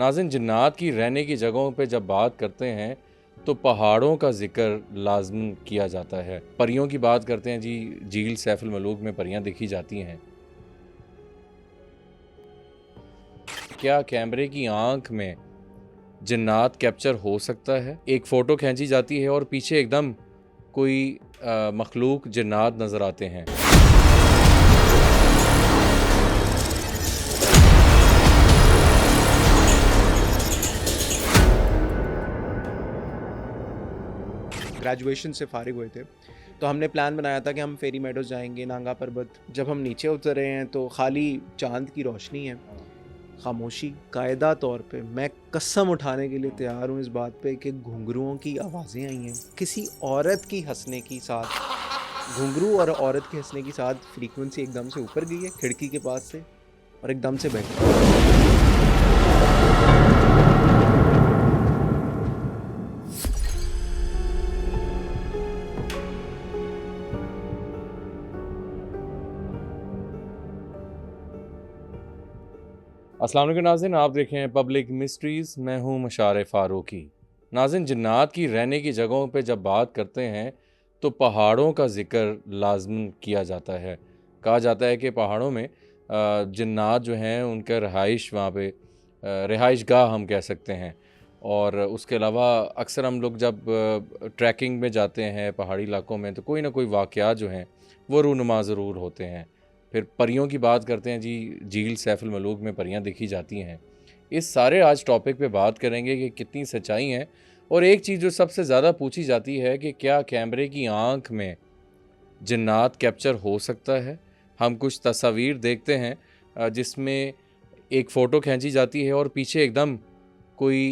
नाज़रीन, जिन्नात की रहने की जगहों पे जब बात करते हैं तो पहाड़ों का जिक्र लाज़िम किया जाता है। परियों की बात करते हैं जी, झील सैफुल मलूक में परियां देखी जाती हैं। क्या कैमरे की आंख में जिन्नात कैप्चर हो सकता है? एक फ़ोटो खींची जाती है और पीछे एकदम कोई मखलूक जिन्नात नज़र आते हैं। ग्रेजुएशन से फ़ारिग हुए थे तो हमने प्लान बनाया था कि हम फेरी मेडोज़ जाएंगे, नांगा पर्वत। जब हम नीचे उतरे हैं तो खाली चांद की रोशनी है, खामोशी। कायदा तौर पे मैं कसम उठाने के लिए तैयार हूँ इस बात पे कि घुंघरुओं की आवाज़ें आई हैं किसी औरत की हंसने की साथ। घुंघरू और औरत के हंसने की साथ फ्रीक्वेंसी एकदम से ऊपर गई है खिड़की के पास से और एकदम से बैठ गई। अस्सलाम वालेकुम नाज़रीन, आप देख रहे हैं पब्लिक मिस्ट्रीज़। मैं हूं मशार फ़ारूकी। नाज़रीन, जिन्नात की रहने की जगहों पे जब बात करते हैं तो पहाड़ों का ज़िक्र लाज़िम किया जाता है। कहा जाता है कि पहाड़ों में जिन्नात जो हैं उनका रहाइश वहाँ पे रिहाइश गाह हम कह सकते हैं। और उसके अलावा अक्सर हम लोग जब ट्रैकिंग में जाते हैं पहाड़ी इलाकों में तो कोई ना कोई वाक़यात जो हैं वो रूनुमा ज़रूर होते हैं। फिर परियों की बात करते हैं जी, झील सैफुल मलूक में परियां देखी जाती हैं। इस सारे आज टॉपिक पे बात करेंगे कि कितनी सच्चाई है। और एक चीज़ जो सबसे ज़्यादा पूछी जाती है कि क्या कैमरे की आंख में जिन्नात कैप्चर हो सकता है। हम कुछ तस्वीर देखते हैं जिसमें एक फ़ोटो खींची जाती है और पीछे एकदम कोई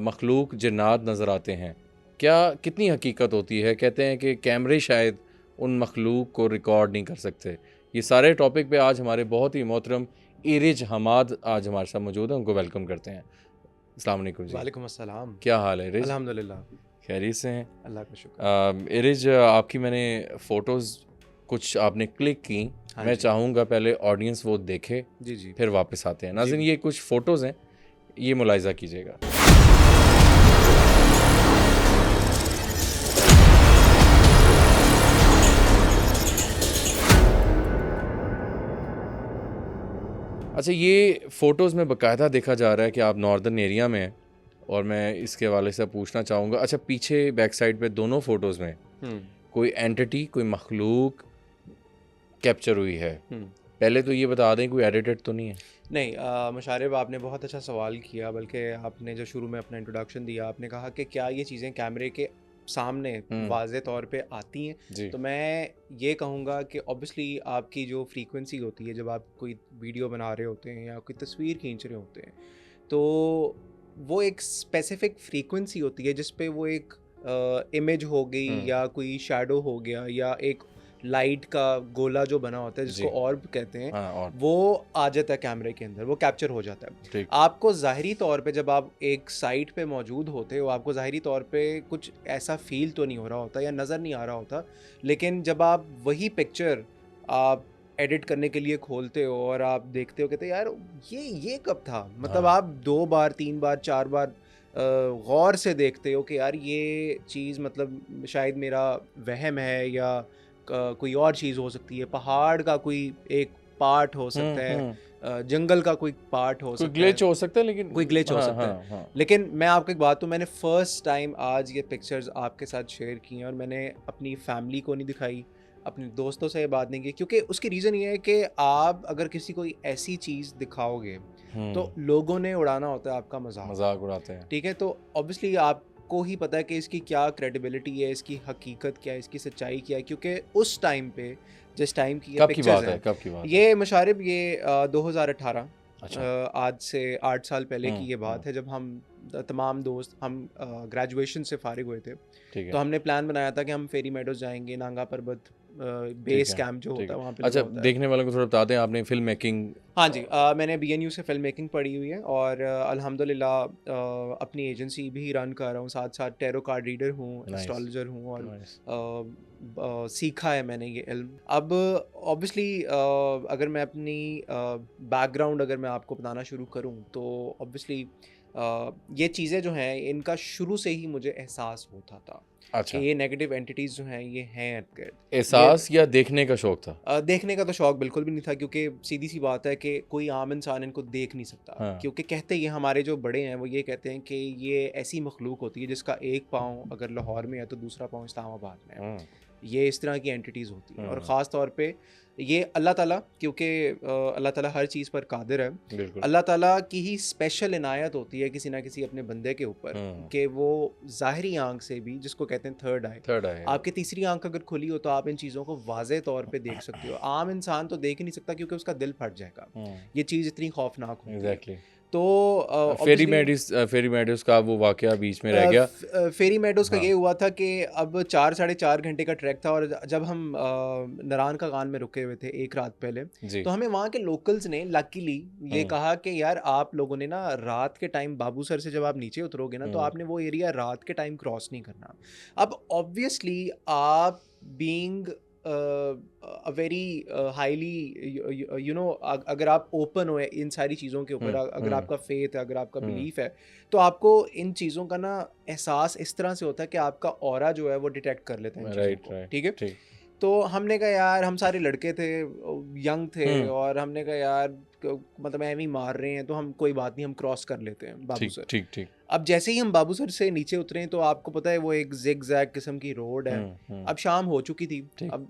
मखलूक जिन्नात नज़र आते हैं। क्या कितनी हकीकत होती है? कहते हैं कि कैमरे शायद उन मखलूक को रिकॉर्ड नहीं कर सकते। ये सारे टॉपिक पे आज हमारे बहुत ही मोहतरम इरिज हमाद आज हमारे साथ मौजूद हैं। उनको वेलकम करते हैं। अस्सलाम वालेकुम जी। वालेकुम अस्सलाम। क्या हाल है इरिज? अल्हम्दुलिल्लाह, खैरियत से हैं? अल्लाह का शुक्र। इरिज, आपकी मैंने फ़ोटोज़ कुछ आपने क्लिक की। हाँ मैं जी। चाहूँगा पहले ऑडियंस वो देखे, जी, जी। फिर वापस आते हैं। जी, नाज़रीन, ये कुछ फ़ोटोज़ हैं, ये मुलाहिज़ा कीजिएगा। अच्छा, ये फ़ोटोज़ में बाकायदा देखा जा रहा है कि आप नॉर्दर्न एरिया में हैं और मैं इसके हवाले से पूछना चाहूँगा। अच्छा, पीछे बैक साइड पे दोनों फ़ोटोज़ में हुँ, कोई एंटिटी, कोई मखलूक कैप्चर हुई है। हुँ। पहले तो ये बता दें, कोई एडिटेड तो नहीं है? नहीं, मुशारिब, आपने बहुत अच्छा सवाल किया। बल्कि आपने जो शुरू में अपना इंट्रोडक्शन दिया, आपने कहा कि क्या ये चीज़ें कैमरे के सामने हुँ, वाज़े तौर पे आती हैं? जी। तो मैं ये कहूँगा कि ऑब्वियसली आपकी जो फ्रीक्वेंसी होती है जब आप कोई वीडियो बना रहे होते हैं या कोई तस्वीर खींच रहे होते हैं, तो वो एक स्पेसिफ़िक फ्रीक्वेंसी होती है जिस पे वो एक इमेज हो गई हुँ, या कोई शैडो हो गया या एक लाइट का गोला जो बना होता है जिसको जी। ऑर्ब कहते हैं, हाँ, और वो आ जाता है कैमरे के अंदर, वो कैप्चर हो जाता है। ठीक। आपको ज़ाहिरी तौर पे जब आप एक साइट पे मौजूद होते हो, आपको ज़ाहिरी तौर पे कुछ ऐसा फ़ील तो नहीं हो रहा होता या नज़र नहीं आ रहा होता। लेकिन जब आप वही पिक्चर आप एडिट करने के लिए खोलते हो और आप देखते हो, कहते यार ये कब था? मतलब हाँ, आप 2 बार, 3 बार, 4 बार गौर से देखते हो कि यार ये चीज़ मतलब शायद मेरा वहम है या कोई और चीज़ हो सकती है। पहाड़ का कोई एक पार्ट हो सकता हुँ, है, हुँ। जंगल का कोई पार्ट हो कोई सकता है, ग्लिच हो सकता है लेकिन कोई ग्लिच हो हाँ, सकता है। हाँ, हाँ। लेकिन मैं आपको एक बात, तो मैंने फर्स्ट टाइम आज ये पिक्चर्स आपके साथ शेयर की हैं और मैंने अपनी फैमिली को नहीं दिखाई, अपने दोस्तों से ये बात नहीं की, क्योंकि उसकी रीज़न ये है कि आप अगर किसी को ऐसी चीज़ दिखाओगे, तो हुँ, लोगों ने उड़ाना होता है आपका मज़ाक। मज़ाक उड़ाते हैं। ठीक है? तो ऑब्वियसली आपको ही पता है कि इसकी क्या क्रेडिबिलिटी है, इसकी हकीकत क्या है, इसकी सच्चाई क्या है, क्योंकि उस टाइम पे, जिस टाइम की ये कब की पिक्चर्स बात है? हैं, कब की बात है? ये मुशारिब ये 2018, अच्छा। आज से 8 साल पहले की हुँ, ये हुँ, बात है, जब हम तमाम दोस्त हम ग्रेजुएशन से फ़ारिग हुए थे। ठीक तो है। हमने प्लान बनाया था कि हम फेरी मेडोज़ जाएँगे, नांगा पर्वत बेस है, कैंप जो ठीक होता है। है वहाँ पे अच्छा, लगा होता है। देखने वालों को थोड़ा बता दें, आपने फिल्म मेकिंग। हाँ जी, मैंने BNU से फ़िल्म मेकिंग पढ़ी हुई है और अल्हम्दुलिल्लाह अपनी एजेंसी भी रन कर रहा हूँ, साथ साथ टैरो कार्ड रीडर हूँ, नाइस, एस्ट्रोलॉजर हूँ और नाइस। सीखा है मैंने ये इल्म। अब ऑब्वियसली अगर मैं अपनी बैकग्राउंड अगर मैं आपको बताना शुरू करूँ तो ऑब्वियसली ये चीज़ें जो हैं इनका शुरू से ही मुझे एहसास होता था कि अच्छा, ये नेगेटिव एंटिटीज़ जो हैं ये हैं इर्द-गिर्द। ये एहसास या देखने का शौक था? देखने का तो शौक बिल्कुल भी नहीं था क्योंकि सीधी-सी बात है कि कोई आम इंसान इनको देख नहीं सकता। हाँ। क्योंकि कहते ये हमारे जो बड़े हैं वो ये कहते हैं कि ये ऐसी मखलूक होती है जिसका एक पाँव अगर लाहौर में है तो दूसरा पाँव इस्लामाबाद में है। हुँ, ये इस तरह की एंटिटीज़ होती हैं और हुँ, ख़ास तौर पे ये अल्लाह ताला, क्योंकि अल्लाह ताला हर चीज़ पर कादिर है। बिल्कुल। अल्लाह ताला की ही स्पेशल इनायत होती है किसी ना किसी अपने बंदे के ऊपर हुँ, कि वो ज़ाहिरी आँख से भी, जिसको कहते हैं थर्ड आई, थर्ड आई है। आपकी तीसरी आँख अगर खुली हो तो आप इन चीज़ों को वाज़ेह तौर पे देख सकते हो। आम इंसान तो देख ही नहीं सकता क्योंकि उसका दिल फट जाएगा। हुँ, ये चीज़ इतनी खौफनाक होती है। एग्ज़ैक्टली। तो फेरी फेरी मेडोज़ का वो वाक़या बीच में रह गया। फेरी मेडोज़ का हाँ, ये हुआ था कि अब 4 साढ़े 4 घंटे का ट्रैक था और जब हम नारायण का गान में रुके हुए थे एक रात पहले, जी। तो हमें वहाँ के लोकल्स ने लकीली ये हुँ, कहा कि यार आप लोगों ने ना रात के टाइम बाबूसर से जब आप नीचे उतरोगे ना तो हुँ, आपने वो एरिया रात के टाइम क्रॉस नहीं करना। अब ऑब्वियसली आप being a very highly you know अगर आप ओपन हो इन सारी चीज़ों के ऊपर, हुँ, अगर हुँ, आपका फेथ है, अगर आपका हुँ, बिलीफ है, तो आपको इन चीज़ों का ना एहसास इस तरह से होता है कि आपका ऑरा जो है वो डिटेक्ट कर लेता है इन चीज़ों राइट, को, राइट, ठीक है? ठीक। तो हमने कहा यार हम सारे लड़के थे, यंग थे हुँ, और हमने कहा यार मतलब एਵੇਂ ही मार रहे हैं तो हम कोई बात नहीं, हम क्रॉस कर लेते हैं बाबू ठीक, सर। ठीक, ठीक। अब जैसे ही हम बाबू सर से नीचे उतरे तो आपको पता है वो एक जिग जैग किस्म की रोड है। हुँ, हुँ, अब शाम हो चुकी थी। ठीक। अब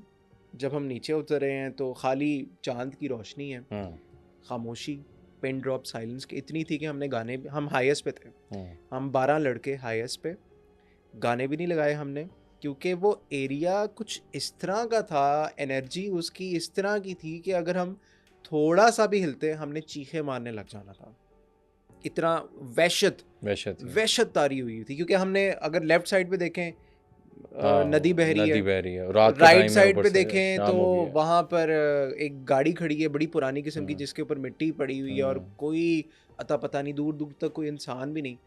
जब हम नीचे उतरे हैं तो खाली चांद की रोशनी है, हुँ, खामोशी, पिन ड्रॉप साइलेंस की इतनी थी कि हमने गाने भी, हम हाईएस्ट पे थे, हुँ, हम 12 लड़के हाईएस्ट पे, गाने भी नहीं लगाए हमने क्योंकि वो एरिया कुछ इस तरह का था, एनर्जी उसकी इस तरह की थी कि अगर हम थोड़ा सा भी हिलते हमने चीखे मारने लग जाना था। इतना वहशत वहशत ही है। वहशत तारी हुई थी क्योंकि हमने अगर लेफ्ट साइड पे देखें नदी हाँ, बह रही है, नदी बह रही है, रात का राइट टाइम है, साइड ऊपर पे से देखें तो शाम हो गई है। वहाँ पर एक गाड़ी खड़ी है बड़ी पुरानी किस्म की हुँ, जिसके ऊपर मिट्टी पड़ी हुई है और हुँ। कोई अता पता नहीं, दूर दूर तक कोई इंसान भी नहीं।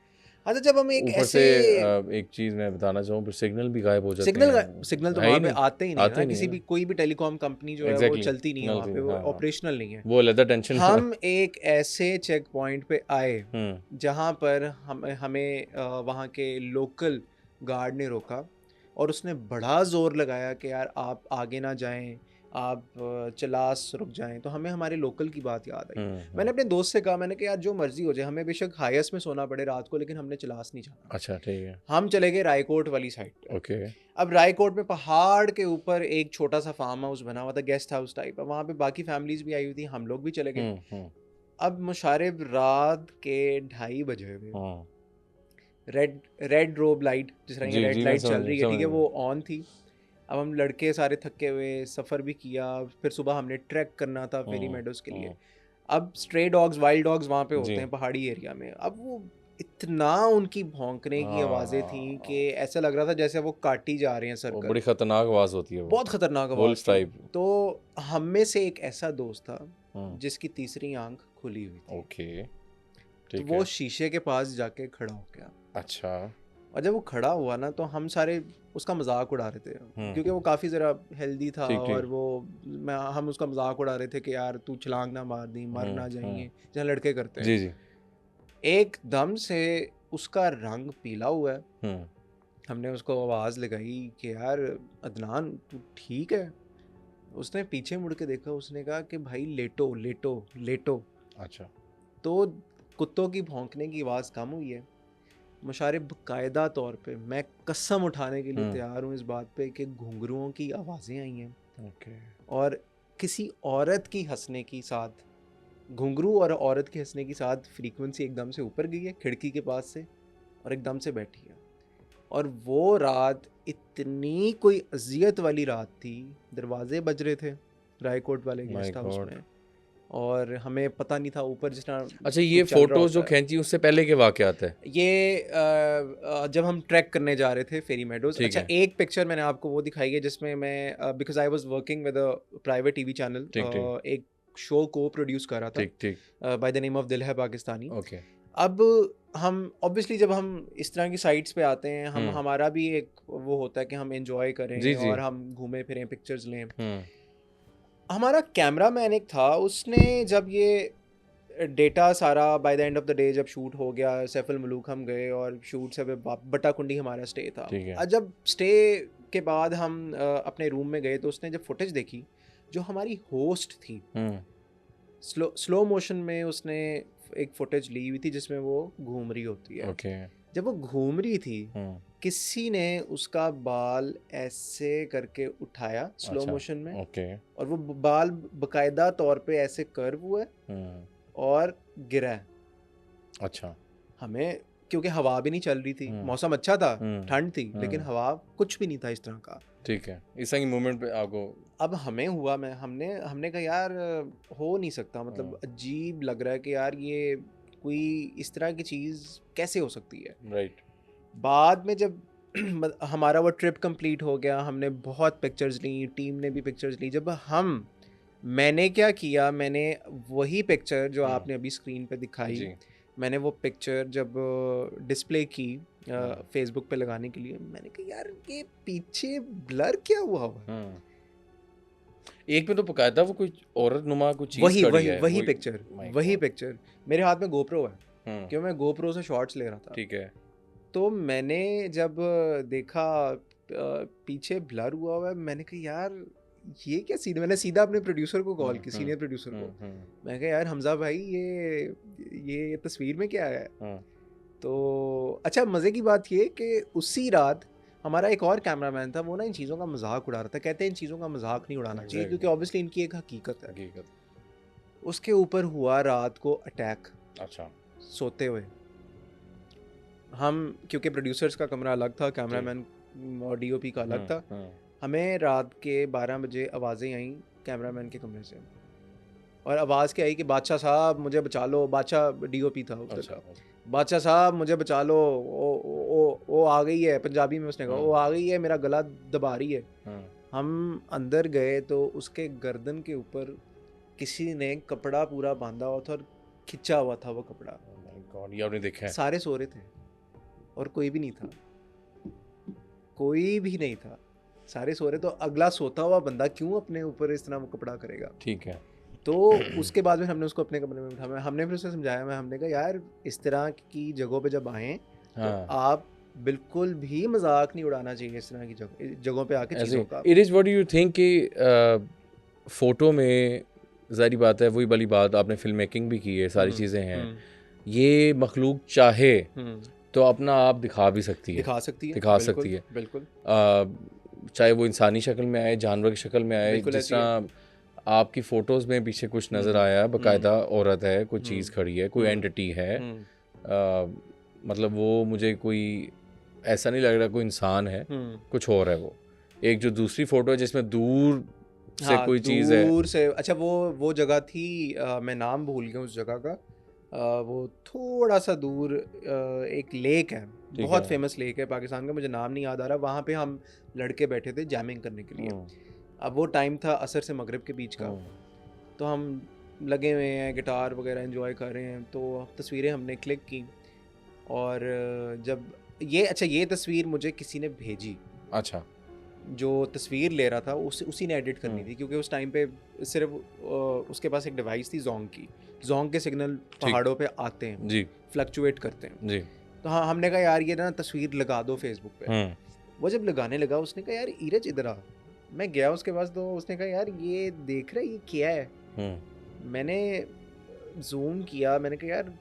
अच्छा, जब हम एक ऊपर से ऐसे एक चीज़ मैं बताना चाहूँ, फिर सिग्नल भी गायब हो जाते सिग्नल हैं। सिग्नल तो है ही वहाँ पे नहीं, आते ही नहीं है आते ना, ही नहीं है किसी भी ना। कोई भी टेलीकॉम कंपनी जो है वो एग्ज़ैक्टली, चलती नहीं है वहाँ गलती पे, नहीं, वो हाँ, हाँ। ऑपरेशनल नहीं है। वो लेदर टेंशन। हम एक ऐसे चेक पॉइंट पे आए हुँ, जहाँ पर हमें वहाँ के लोकल गार्ड ने रोका और उसने बड़ा ज़ोर लगाया कि यार आप आगे ना जाएं, आप चलास रुक जाएं। तो हमें हमारे लोकल की बात याद आई। हुँ, मैंने हुँ। अपने दोस्त से कहा, मैंने कहा यार जो मर्जी हो जाए, हमें बेशक हाईएस्ट में सोना पड़े रात को, लेकिन हमने चलास नहीं जाना। अच्छा, ठीक है। हम चले गए रायकोट वाली साइड पे। ओके। अब रायकोट में पहाड़ के ऊपर एक छोटा सा फार्म हाउस बना हुआ था, गेस्ट हाउस टाइप। अब वहाँ पे बाकी फैमिलीज भी आई हुई थी, हम लोग भी चले गए। हुँ, हुँ, अब मुशारिब रात के 2:30 बजे हुए। हुँ। रेड रेड रोब लाइट, जिस तरह की जी, रेड जी, मैं लाइट चल रही है, ठीक समझ है, गया। वो ऑन थी। अब हम लड़के सारे थके हुए, सफ़र भी किया, फिर सुबह हमने ट्रैक करना था फेरी हुँ, मेडोज़ के लिए। हुँ। अब स्ट्रे डॉग्स, वाइल्ड डॉग्स वहाँ पे जी। होते हैं पहाड़ी एरिया में। अब वो इतना उनकी भौंकने की आवाज़ें थीं हाँ, कि ऐसा लग रहा था जैसे वो काटी जा रहे हैं वो सर्कल। बड़ी खतरनाक आवाज़ होती है वो, बहुत ख़तरनाक आवाज़ वुल्फ थी। टाइप। तो हम में से एक ऐसा दोस्त था हुँ, जिसकी तीसरी आँख खुली हुई थी। ओके, तो ठीक वो है। शीशे के पास जाके खड़ा हो गया अच्छा। और जब वो खड़ा हुआ ना तो हम सारे उसका मजाक उड़ा रहे थे हुँ, क्योंकि वो काफ़ी ज़रा हेल्दी था ठीक, और ठीक। वो हम उसका मजाक उड़ा रहे थे कि यार तू छलांग ना मार दी, मर हुँ, ना हुँ। जाएंगे जहाँ लड़के करते हैं। जी, जी। एकदम से उसका रंग पीला हुआ है। हुँ, हमने उसको आवाज़ लगाई कि यार अदनान तू ठीक है? उसने पीछे मुड़ के देखा, उसने कहा कि भाई लेटो लेटो लेटो। अच्छा। तो कुत्तों की भौंकने की आवाज़ कम हुई है। मुशारिब बाकायदा तौर पे मैं कसम उठाने के लिए हुँ, तैयार हूँ इस बात पे कि घुंघरुओं की आवाज़ें आई हैं ओके। और किसी औरत की हंसने की साथ, घुंघरू और औरत के हंसने की साथ फ्रीक्वेंसी एकदम से ऊपर गई है खिड़की के पास से और एकदम से बैठी है। और वो रात इतनी कोई अजियत वाली रात थी, दरवाजे बज रहे थे रायकोट वाले माय गेस्ट हाउस गॉड! में। और हमें पता नहीं था ऊपर जिस तरह अच्छा, ये कुछ चल रहा फोटोज जो होता है। खींची उससे पहले के वाकयात है? ये जब हम ट्रैक करने जा रहे थे फेरी मेडोज। ठीक अच्छा, है। एक पिक्चर मैंने आपको वो दिखाई है जिसमें मैं because I was working with a private TV channel, ठीक ठीक एक शो को प्रोड्यूस कर रहा था ठीक ठीक। बाय द नेम ऑफ दिल है पाकिस्तानी। ओके। अब हम ऑब्वियसली जब हम इस तरह की साइट्स पे आते हैं, हम हमारा भी एक वो होता है कि हम एंजॉय जी करें जी। और हम घूमें फिरें, पिक्चर्स लें। हम्म हमारा कैमरा मैन एक था, उसने जब ये डेटा सारा by the end of the day जब शूट हो गया, सैफुल मलूक हम गए और शूट से बट्टाकुंडी हमारा स्टे था। ठीक है। और जब स्टे के बाद हम अपने रूम में गए तो उसने जब फुटेज देखी, जो हमारी होस्ट थी, हम्म स्लो मोशन में उसने एक फुटेज ली हुई थी जिसमें वो घूम रही होती है। ओके। जब वो घूम रही थी, हम्म किसी ने उसका बाल ऐसे करके उठाया स्लो अच्छा। मोशन में, ओके। और वो बाल बकायदा तौर पे ऐसे कर्व हुआ है हम्म और गिरा है। अच्छा। हमें, क्योंकि हवा भी नहीं चल रही थी, हम्म मौसम अच्छा था, हम्म ठंड थी, लेकिन हम्म हवा कुछ भी नहीं था इस तरह का। ठीक है, इस तरह की मूवमेंट पे आपको। अब हमें हुआ, मैं हमने हमने कहा यार हो नहीं सकता, मतलब अजीब लग रहा है कि यार ये कोई इस तरह की चीज़ कैसे हो सकती है। राइट। बाद में जब हमारा वो ट्रिप कंप्लीट हो गया, हमने बहुत पिक्चर्स ली, टीम ने भी पिक्चर्स ली। जब मैंने क्या किया, मैंने वही पिक्चर जो आपने अभी स्क्रीन पे दिखाई, जी। मैंने वो पिक्चर जब डिस्प्ले की हाँ। फेसबुक पे लगाने के लिए, मैंने कहा यार ये पीछे ब्लर क्या हुआ है। एक में तो बकायदा वो कोई औरत नुमा कुछ चीज वही खड़ी वही है, वही पिक्चर, My वही God। पिक्चर। मेरे हाथ में गोप्रो है, हम्म क्यों मैं गोप्रो से शॉट्स ले रहा था। ठीक है। तो मैंने जब देखा पीछे ब्लर हुआ है, मैंने कहा यार ये क्या सीन है। मैंने सीधा अपने प्रोड्यूसर को कॉल की, सीनियर प्रोड्यूसर को। मैं कहा यार हमजा भाई ये तस्वीर में क्या है। तो अच्छा, मज़े की बात ये कि उसी रात हमारा एक और कैमरामैन था, वो ना इन चीज़ों का मजाक उड़ा रहा था। कहते हैं इन चीज़ों का मजाक नहीं उड़ाना चाहिए, Exactly। क्योंकि ऑब्वियसली इनकी एक हकीकत है। हकीकत। उसके ऊपर हुआ रात को अटैक, अच्छा। सोते हुए। हम, क्योंकि प्रोड्यूसर्स का कमरा अलग था, जी। कैमरामैन और डीओपी का अलग था। हम्म हमें रात के 12 बजे आवाज़ें आईं कैमरामैन के कमरे से, और आवाज़ क्या आई कि बादशाह साहब मुझे बचा लो। बादशाह डीओपी था उधर अच्छा। का। बादशाह साहब मुझे बचा लो, वो आ गई है। पंजाबी में उसने कहा वो आ गई है, मेरा गला दबा रही है। हम अंदर गए तो उसके गर्दन के ऊपर किसी ने कपड़ा पूरा बांधा हुआ था और खिंचा हुआ था वो कपड़ा। My God, ये आपने देखा है? सारे सो रहे थे और कोई भी नहीं था, कोई भी नहीं था, सारे सो रहे। तो अगला सोता हुआ बंदा क्यों अपने ऊपर इस तरह वो कपड़ा करेगा। ठीक है। तो उसके बाद में हमने उसको अपने कमरे में बिठाया, हमने फिर उसे समझाया, हमने कहा यार इस तरह की जगहों पे जब आएँ तो हाँ। आप बिल्कुल भी मजाक नहीं उड़ाना चाहिए इस तरह की जगहों पे आके चीज़ों का। It is what you think कि फोटो में ज़ाहिर बात है, वही वाली बात, आपने फिल्म मेकिंग भी की है, सारी चीज़ें हैं, ये मखलूक चाहे तो अपना आप दिखा भी सकती है, दिखा सकती है, दिखा सकती है। बिल्कुल। चाहे वो इंसानी शक्ल में आए, जानवर की शक्ल में आए, बिल्कुल जिस ऐसी है। तरह आपकी फ़ोटोज़ में पीछे कुछ नज़र आया है, बाकायदा औरत है, कोई चीज़ खड़ी है, कोई एंटिटी है, मतलब वो मुझे कोई ऐसा नहीं लग रहा कोई इंसान है, कुछ और है वो। एक जो दूसरी फ़ोटो है जिसमें दूर से कोई चीज़ है, दूर से। अच्छा, वो जगह थी, मैं नाम भूल गया उस जगह का। वो थोड़ा सा दूर एक लेक है, बहुत फेमस लेक है पाकिस्तान का, मुझे नाम नहीं याद आ रहा। वहाँ पे हम लड़के बैठे थे जैमिंग करने के लिए। अब वो टाइम था असर से मगरिब के बीच का, तो हम लगे हुए हैं, गिटार वगैरह एंजॉय कर रहे हैं। तो तस्वीरें हमने क्लिक की, और जब ये तस्वीर मुझे किसी ने भेजी। अच्छा, जो तस्वीर ले रहा था उसी ने एडिट करनी थी, क्योंकि उस टाइम पे सिर्फ उसके पास एक डिवाइस थी जोंग के सिग्नल पहाड़ों पे आते हैं जी, फ्लक्चुएट करते हैं जी। तो हाँ, हमने कहा यार ये ना तस्वीर लगा दो फेसबुक पे। वो जब लगाने लगा, उसने कहा यार ईरज इधर आ। मैं गया उसके पास, तो उसने कहा यार ये देख रहा है ये क्या है। मैंने जूम किया, मैंने कहा यार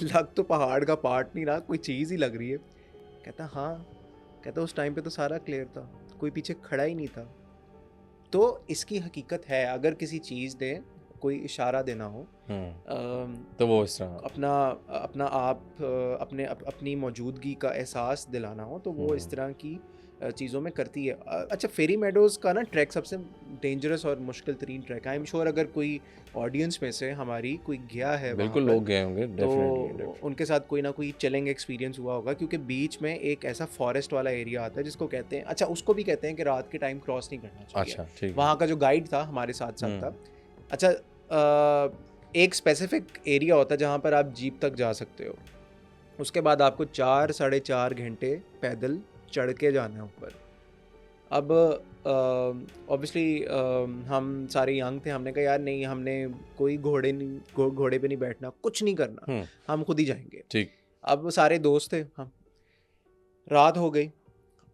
लग तो पहाड़ का पार्ट नहीं रहा, कोई चीज़ ही लग रही है। कहता हाँ, कहता उस टाइम पे तो सारा क्लियर था, कोई पीछे खड़ा ही नहीं था। तो इसकी हकीकत है, अगर किसी चीज़ ने कोई इशारा देना हो तो वो इस तरह अपना आप अपनी मौजूदगी का एहसास दिलाना हो, तो वो इस तरह की चीज़ों में करती है। अच्छा, फेरी मेडोज़ का ना ट्रैक सबसे डेंजरस और मुश्किल तरीन ट्रैक है। आई एम श्योर अगर कोई ऑडियंस में से हमारी कोई गया है वहाँ बिल्कुल पर, लोग गए होंगे, तो डेफिनेटली। उनके साथ कोई ना कोई चैलेंज एक्सपीरियंस हुआ होगा, क्योंकि बीच में एक ऐसा फॉरेस्ट वाला एरिया आता है जिसको कहते हैं, अच्छा उसको भी कहते हैं कि रात के टाइम क्रॉस नहीं करना चाहिए। अच्छा, ठीक है। वहाँ का जो गाइड था हमारे साथ साथ था। अच्छा, एक स्पेसिफिक एरिया होता है जहाँ पर आप जीप तक जा सकते हो, उसके बाद आपको 4-4.5 घंटे पैदल चढ़ के जाना है ऊपर। अब ऑब्वियसली हम सारे यंग थे, हमने कहा यार नहीं, हमने कोई घोड़े पे नहीं बैठना, कुछ नहीं करना, हम खुद ही जाएंगे। ठीक। अब सारे दोस्त थे हम, रात हो गई।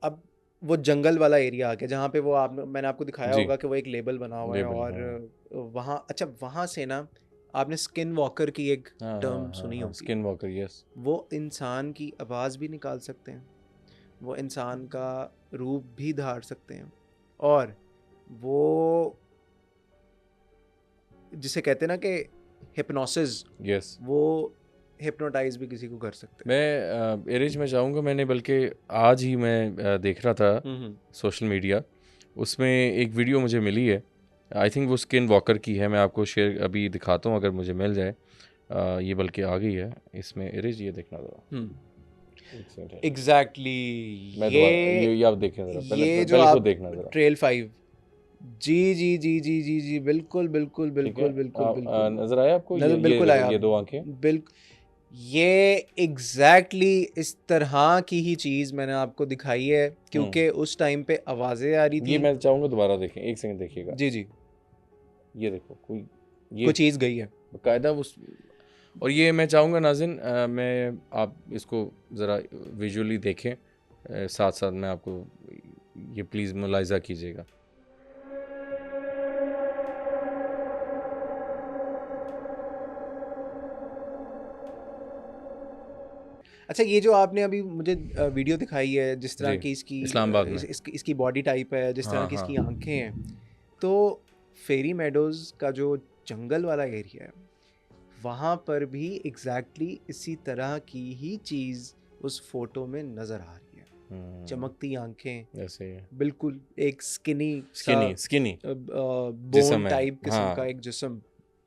अब वो जंगल वाला एरिया आ गया जहाँ पे वो मैंने आपको दिखाया जी। होगा कि वो एक लेबल बना हुआ है, लेबल, और वहाँ, अच्छा वहाँ से ना आपने स्किन वॉकर की एक टर्म सुनी होगी। Skin walker, yes. वो इंसान की आवाज़ भी निकाल सकते हैं, वो इंसान का रूप भी धार सकते हैं, और वो जिसे कहते हैं ना कि हिप्नोसिस, यस। वो हिप्नोटाइज भी किसी को कर सकते हैं। मैं एरिज में जाऊंगा, मैंने बल्कि आज ही मैं देख रहा था सोशल मीडिया, उसमें एक वीडियो मुझे मिली है, आई थिंक वो स्किन वॉकर की है। मैं आपको शेयर अभी दिखाता हूँ अगर मुझे मिल जाए। ये बल्कि आ गई है इसमें एरिज, ये देखना ज़रा। एग्जैक्टली, ये आप देखें ज़रा, ये जो पहले आप खुद देखना ज़रा। ट्रेल 5, जी जी जी जी जी जी, बिल्कुल बिल्कुल बिल्कुल बिल्कुल बिल्कुल नज़र आया आपको? नजर ये बिल्कुल देखो, आया, ये दो आंखें, बिल्कुल। ये एग्जैक्टली इस तरह की ही चीज़ मैंने आपको दिखाई है, क्योंकि उस टाइम पे आवाज़ें आ रही थी। ये मैं चाहूँगा दोबारा देखें, एक सेकंड देखिएगा। जी जी, ये देखो, कोई ये चीज़ गई है बाकायदा उस, और ये मैं चाहूँगा नाज़िन, मैं आप इसको ज़रा विजुअली देखें, साथ साथ मैं आपको ये प्लीज़ मुलाहिज़ा कीजिएगा। अच्छा, ये जो आपने अभी मुझे वीडियो दिखाई है, जिस तरह जी, की इसकी इस्लामाबाद में। इसकी बॉडी टाइप है, जिस तरह हाँ, की इसकी हाँ। आंखें हैं, तो फेरी मेडोज़ का जो जंगल वाला एरिया है, वहाँ पर भी एग्जैक्टली इसी तरह की ही चीज़ उस फोटो में नज़र आ रही है। चमकती आंखें, ऐसे बिल्कुल एक स्किनी स्किनी बोन जिस्म है, टाइप किस्म हाँ। का एक जिस्म।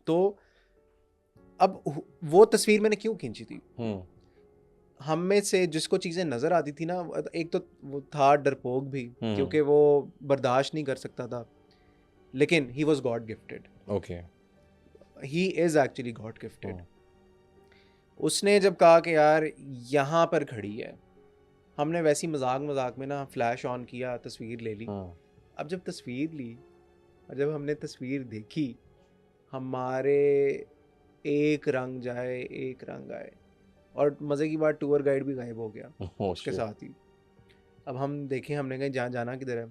तो अब वो तस्वीर मैंने क्यों खींची थी, हम में से जिसको चीज़ें नज़र आती थी ना, एक तो वो था डरपोक भी, क्योंकि वो बर्दाश्त नहीं कर सकता था, लेकिन he was God gifted. Okay, he is actually God gifted. उसने जब कहा कि यार यहाँ पर खड़ी है, हमने वैसी मजाक मजाक में ना फ्लैश ऑन किया, तस्वीर ले ली। अब जब तस्वीर ली और जब हमने तस्वीर देखी, हमारे एक रंग जाए एक रंग आए, और मज़े की बात, टूर गाइड भी गायब हो गया उसके साथ ही। अब हम देखें, हमने कहीं जहाँ जाना किधर है।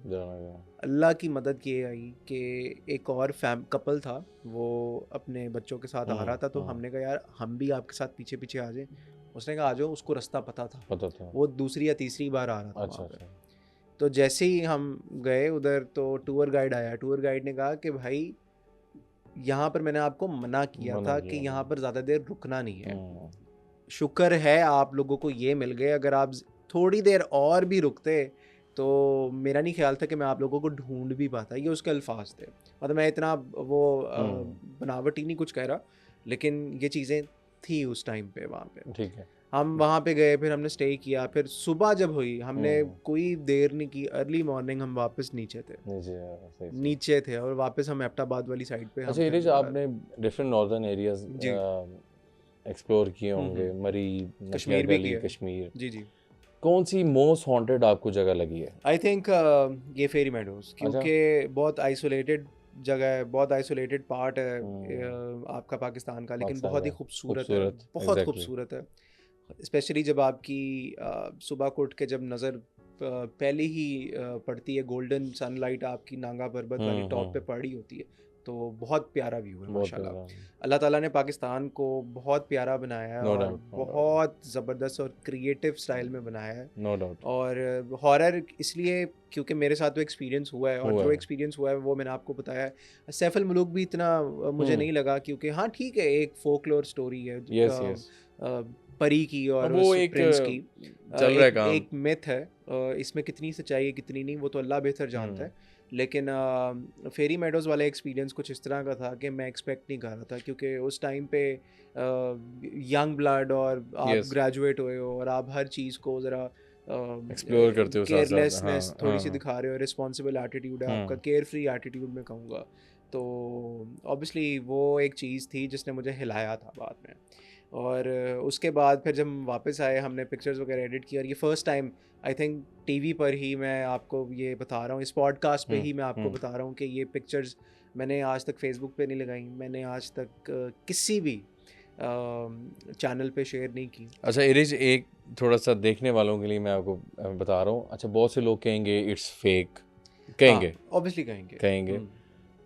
अल्लाह की मदद ये आई कि एक और कपल था, वो अपने बच्चों के साथ आ रहा था, तो हमने कहा यार हम भी आपके साथ पीछे पीछे आ जाएं। उसने कहा आ जाओ, उसको रास्ता पता था, वो दूसरी या तीसरी बार आ रहा था। अच्छा। तो जैसे ही हम गए उधर, तो टूर गाइड आया। टूर गाइड ने कहा कि भाई यहाँ पर मैंने आपको मना किया था कि यहाँ पर ज़्यादा देर रुकना नहीं है। शुक्र है आप लोगों को ये मिल गए, अगर आप थोड़ी देर और भी रुकते तो मेरा नहीं ख्याल था कि मैं आप लोगों को ढूंढ भी पाता। ये उसके अल्फाज थे, मतलब मैं इतना वो बनावटी नहीं कुछ कह रहा, लेकिन ये चीज़ें थी उस टाइम पे वहाँ पे। ठीक है। हम वहाँ पे गए, फिर हमने स्टे किया, फिर सुबह जब हुई हमने कोई देर नहीं की, अर्ली मॉर्निंग हम वापस नीचे थे और वापस हम एबटाबाद वाली साइड पे। अच्छा, ये जो आपने डिफरेंट नॉर्दर्न एरियाज एक्सप्लोर किए होंगे, मरी, कश्मीर भी किया, कश्मीर, जी जी, कौन सी मोस्ट हॉन्टेड आपको जगह लगी है? आई थिंक ये फेरी मेडोज़, क्योंकि बहुत आइसोलेटेड जगह है, बहुत आइसोलेटेड पार्ट है आपका पाकिस्तान का, लेकिन बहुत ही खूबसूरत है, बहुत खूबसूरत है। स्पेशली जब आपकी सुबह को उठ के जब नज़र पहले ही पड़ती है, गोल्डन सनलाइट आपकी नांगा पर्वत वाली टॉप पे पड़ी होती है, तो बहुत प्यारा व्यू है माशाल्लाह। अल्लाह ताला ने पाकिस्तान को बहुत प्यारा बनाया है, और बहुत ज़बरदस्त और क्रिएटिव स्टाइल में बनाया है, नो डाउट। और हॉरर इसलिए क्योंकि मेरे साथ तो एक्सपीरियंस हुआ है, और जो एक्सपीरियंस हुआ है वो मैंने आपको बताया है। सैफ अल मुलूक भी इतना मुझे नहीं लगा, क्योंकि हाँ ठीक है, एक फोकलोर स्टोरी है, परी की और वो उस एक प्रिंस की चल रहा है काम। एक मिथ है। इसमें कितनी सच्चाई है कितनी नहीं वो तो अल्लाह बेहतर जानता है। लेकिन फेरी मेडोज़ वाला एक्सपीरियंस कुछ इस तरह का था कि मैं एक्सपेक्ट नहीं कर रहा था, क्योंकि उस टाइम पे यंग ब्लड और आप यस, ग्रेजुएट हुए हो और आप हर चीज़ को ज़रा एक्सप्लोर करते हो साथ साथ। हाँ केयरलेसनेस थोड़ी सी हाँ। दिखा रहे हो, रिस्पॉन्सिबल एटीट्यूड है आपका, केयर फ्री एटीट्यूड में कहूँगा। तो ऑब्वियसली वो एक चीज़ थी जिसने मुझे हिलाया था बाद में। और उसके बाद फिर जब हम वापस आए हमने पिक्चर्स वगैरह एडिट किया, और ये first time I think TV पर ही मैं आपको ये बता रहा हूँ, इस पॉडकास्ट पे ही मैं आपको बता रहा हूँ कि ये पिक्चर्स मैंने आज तक फेसबुक पे नहीं लगाई, मैंने आज तक किसी भी चैनल पे शेयर नहीं की। अच्छा इरिज, एक थोड़ा सा देखने वालों के लिए मैं आपको बता रहा हूँ। अच्छा बहुत से लोग कहेंगे इट्स फेक, कहेंगे हाँ ऑब्वियसली कहेंगे। कहेंगे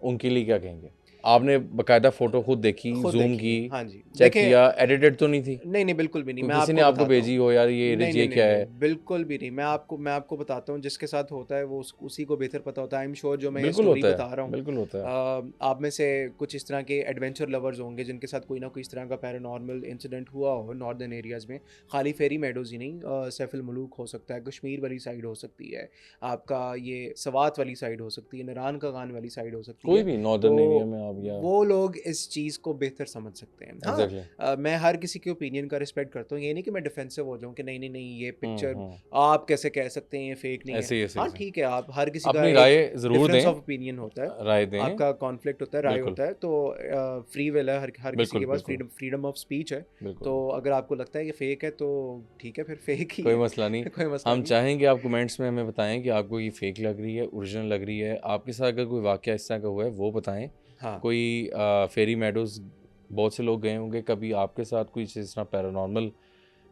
उनके लिए क्या कहेंगे? आपने बकायदा फोटो खुद देखी, खुद जूम देखिए, की, हाँ जी चेक देखें। किया, एडिटेड तो नहीं थी? नहीं नहीं बिल्कुल भी नहीं, कोई मैं किसी ने आपको आपको बताता हूँ। भेजी हो यार ये नहीं इरिज नहीं ये नहीं क्या नहीं है? बिल्कुल भी नहीं, मैं आपको बताता हूँ जिसके साथ होता है वो उसी को बेहतर पता होता है। आई एम श्योर जो मैं ये बिल्कुल स्टोरी होता बता रहा है, हूँ, बिल्कुल होता है। आप में से कुछ इस तरह के एडवेंचर लवर्स होंगे जिनके साथ कोई ना कोई इस तरह का पैरानॉर्मल इंसिडेंट हुआ हो नॉर्दर्न एरियाज़ में। खाली फेरी मेडोज़ ही नहीं, सैफुल मुलूक हो सकता है, कश्मीर वाली साइड हो सकती है, आपका ये सवात वाली साइड हो सकती है, नरान का गान वाली साइड हो सकती कोई है। भी तो नॉर्दर्न एरिया में आप या वो लोग इस चीज़ को बेहतर समझ सकते हैं। हाँ एग्जैक्टली। मैं हर किसी के ओपिनियन का रिस्पेक्ट करता हूँ, ये नहीं कि मैं डिफेंसिव हो जाऊँ कि नहीं नहीं नहीं ये पिक्चर हम्म। आप कैसे कह सकते हैं ये फेक नहीं है। ऐसे ही ऐसे ही हाँ ऐसे ही। ठीक है, आप हर किसी का अपनी एक राय ज़रूर डिफरेंस दें, ऑफ ओपिनियन होता है, राय दें। आपका कॉन्फ्लिक्ट होता है, राय बिल्कुल होता है, तो फ्री विल है, हर किसी बिल्कुल के पास बिल्कुल फ्रीडम ऑफ स्पीच है। बिल्कुल। तो अगर आपको लगता है कि फेक है तो ठीक है, फिर फेक ही कोई है। मसला नहीं। कोई मसला हम नहीं। चाहेंगे आप कमेंट्स में हमें बताएं कि आपको ये फेक लग रही है, ओरिजिनल लग रही है। आपके साथ अगर कोई वाक़या इस तरह का हुआ है वो बताएं। हाँ कोई फेरी मेडोज़ बहुत से लोग गए होंगे, कभी आपके साथ कोई इस तरह पैरानॉर्मल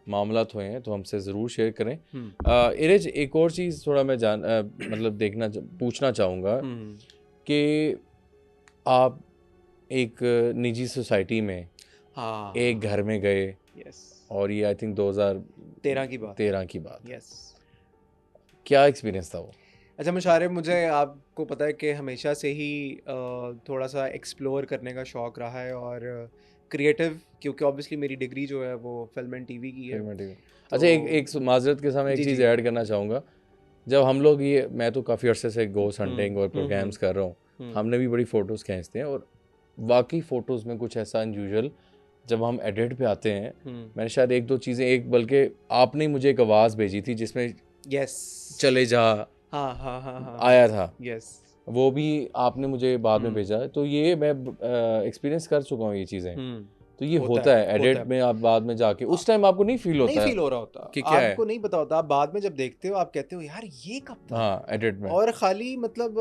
मामलात हुए हैं तो हमसे ज़रूर शेयर करें। इरेज, एक और चीज़ थोड़ा मैं मतलब पूछना चाहूँगा हम्म कि आप एक निजी सोसाइटी में हाँ एक घर में गए, यस और ये आई थिंक 13 की बात 2013 की बात है। यस। क्या एक्सपीरियंस था वो? अच्छा मुशारिब, मुझे आपको पता है कि हमेशा से ही थोड़ा सा एक्सप्लोर करने का शौक़ रहा है और क्रिएटिव, क्योंकि ऑब्वियसली मेरी डिग्री जो है वो फिल्म एंड टीवी की है। अच्छा तो एक एक माजरत के साथ मैं एक जी चीज़ जी ऐड करना चाहूँगा। जब हम लोग ये, मैं तो काफ़ी अरसे से गोस्ट हंटिंग और प्रोग्राम्स कर रहा हूँ, हमने भी बड़ी फ़ोटोज़ खींचते हैं, और वाकई फ़ोटोज़ में कुछ ऐसा अनयूजुअल जब हम एडिट पे आते हैं। मैंने शायद एक दो चीज़ें, एक बल्कि आपने मुझे एक आवाज़ भेजी थी जिसमें यस चले जा हाँ हाँ हाँ हाँ आया था, यस वो भी आपने मुझे बाद में भेजा है। तो ये मैं एक्सपीरियंस कर चुका हूँ ये चीज़ें। तो ये होता है एडिट में, आप बाद में जाके उस टाइम आपको नहीं फील नहीं होता फील है हो रहा होता, कि क्या है। आपको नहीं पता होता, आप बाद में जब देखते हो आप कहते हो यार ये कब था। हाँ एडिट में। और खाली मतलब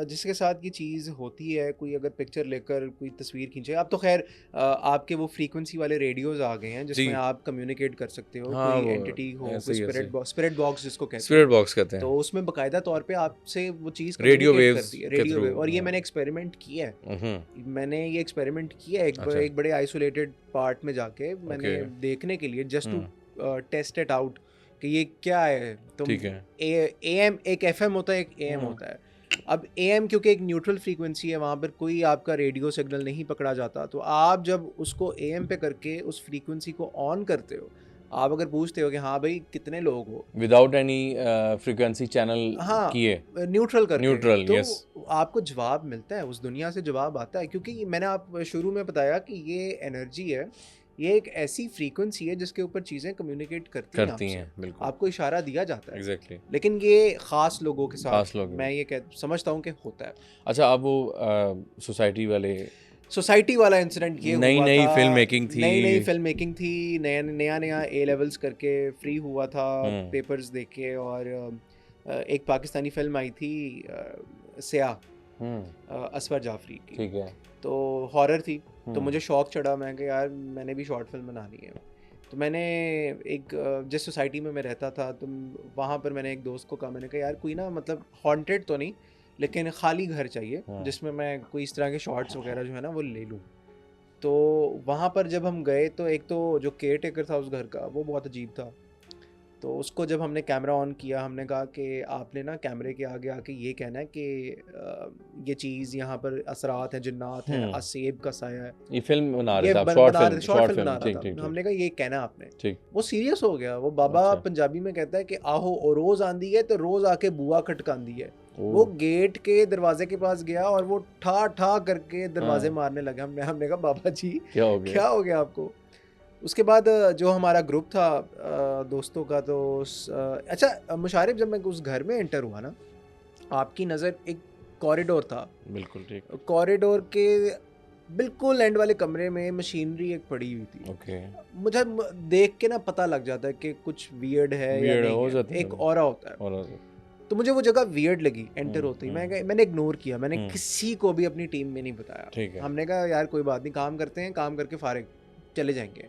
जिसके साथ ये चीज़ होती है, कोई अगर पिक्चर लेकर कोई तस्वीर खींचे, अब तो खैर आपके वो फ्रीक्वेंसी वाले रेडियोज आ गए हैं जिसमें जी आप कम्युनिकेट कर सकते हो, हाँ, कोई वो एंटिटी हो, ऐसे कोई ही ऐसे स्पिरिट बॉक्स जिसको कहते हैं, स्पिरिट बॉक्स कहते तो हैं, उसमें बाकायदा तौर पे आपसे वो चीज़ रेडियो कम्युनिकेट वेव्स करती है, के रेडियो थ्रू। वेव। और ये मैंने एक्सपेरिमेंट किया है, मैंने ये एक्सपेरिमेंट किया है अच्छा एक बड़े आइसोलेटेड पार्ट में जाके, मैंने ओके देखने के लिए just to test it out कि ये क्या है। तुम ठीक है। एएम, एक एफएम होता है, एक एएम होता है। अब एएम क्योंकि एक न्यूट्रल फ्रीक्वेंसी है, वहाँ पर कोई आपका रेडियो सिग्नल नहीं पकड़ा जाता, तो आप जब उसको एएम पे करके उस फ्रीक्वेंसी को ऑन करते हो, आप अगर पूछते हो कि हाँ भाई कितने लोग हो, विदाउट एनी फ्रीक्वेंसी चैनल हाँ किए, न्यूट्रल करके, न्यूट्रल, तो यस। आपको जवाब मिलता है, उस दुनिया से जवाब आता है। क्योंकि मैंने आप शुरू में बताया कि ये एनर्जी है, ये एक ऐसी फ्रीक्वेंसी है जिसके ऊपर चीज़ें कम्युनिकेट करती हैं करती आपसे, हैं, बिल्कुल आपको इशारा दिया जाता है। एग्जैक्टली। लेकिन ये ख़ास लोगों के खास साथ लोग मैं ये समझता हूँ कि होता है। अच्छा अब वो सोसाइटी वाले, सोसाइटी वाला इंसिडेंट ये नई हुआ नई था, फिल्म मेकिंग थी। नई नई फिल्म मेकिंग थी, नया नया ए लेवल्स करके फ्री हुआ था पेपर्स देख के, और एक पाकिस्तानी फिल्म आई थी स्याह, असफर जाफरी की, ठीक है। तो हॉरर थी। तो मुझे शौक चढ़ा, मैं कि यार मैंने भी शॉर्ट फिल्म बनानी है। तो मैंने एक जिस सोसाइटी में मैं रहता था, तो वहाँ पर मैंने एक दोस्त को कहा, मैंने कहा यार कोई ना मतलब हॉन्टेड तो नहीं लेकिन खाली घर चाहिए जिसमें मैं कोई इस तरह के शॉर्ट्स वगैरह जो है ना वो ले लूँ। तो वहाँ पर जब हम गए तो एक तो जो केयर टेकर था उस घर का वो बहुत अजीब था। तो उसको जब हमने कैमरा ऑन किया, हमने कहा कि आपने ना कैमरे के आगे आके ये कहना है कि ये चीज़ यहाँ पर असरात हैं, जिन्नात हैं, असेब का साया है। ये फिल्म बना रहे ये थे आप, बना रहे थे, शॉर्ट शॉर्ट फिल्म फिल्म, बना रहा ठीक था। ठीक ठीक हमने कहा ये कहना आपने। ठीक। वो सीरियस हो गया। वो बाबा अच्छा। पंजाबी में कहता है कि आहो ओ रोज़ आंदी है तो रोज़ आके बुआ खटकांदी है। ओ, वो गेट के दरवाजे के पास गया और वो ठा ठा करके दरवाजे हाँ। मारने लगा। हमने कहा बाबा जी क्या हो गया? क्या हो गया आपको? उसके बाद जो हमारा ग्रुप था दोस्तों का, तो अच्छा मुशारिफ, जब मैं उस घर में एंटर हुआ ना, आपकी नज़र एक कॉरिडोर था। बिल्कुल ठीक। कॉरिडोर के बिल्कुल एंड वाले कमरे में मशीनरी एक पड़ी हुई थी। ओके। मुझे देख के ना पता लग जाता है कि कुछ वियर्ड है या Weird नहीं हो है। जाता है। एक ऑरा होता है। और तो मुझे वो जगह वियर्ड लगी एंटर होते ही। मैंने इग्नोर किया, मैंने हम्म। किसी को भी अपनी टीम में नहीं बताया। ठीक है। हमने कहा यार कोई बात नहीं, काम करते हैं, काम करके फारिग चले जाएंगे।